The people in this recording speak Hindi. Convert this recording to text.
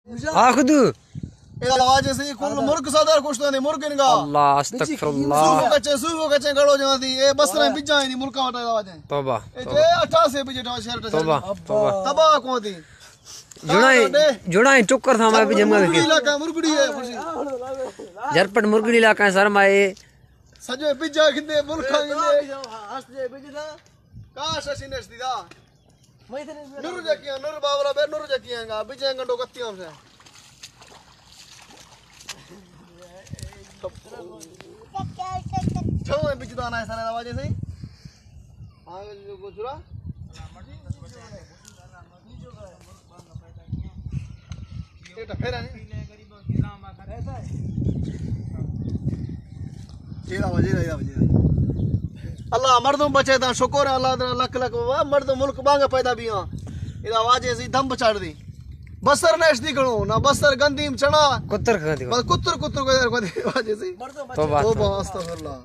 आखदू एदा आवाज से कुल मुर्ग सादर कुछ तो नहीं मुर्ग इनका अल्लाह अस्तगफिरुल्लाह सूफो कच्चे गड़ो जाती ए बसरे बिजा दी मुल्का वटा आवाज है तौबा ए जे 88 बिजे शहर तौबा तौबा तबा को दी जुड़ाई टुकर था मैं भी जमा के इलाका मुर्गड़ी है झरपट मुर्गड़ी इलाका शर्माए सजो बिजा खिंदे मुल्का खिंदे हंस दे बिजदा काश सिनेस दीदा नूर जकिया नूर बावरा बे नूर जकियागा बिजे गंडो कत्तियां से छो बिजदा ना सारे आवाज से आगे जो गुजरा এটা ফেরা নি ये आवाज अल्लाह मर्दों बचे ता शुक्र है अल्लाह लख लख मर्दों मुल्क बांगा पैदा भी हां इदा आवाज ऐसी दम बचाड़ दी बसर नेश दी गणो ना बसर गंदीम चना कुत्तर खाती कुत्तर कुत्तर को आवाज ऐसी तौबा तौबा अस्तगफिरुल्लाह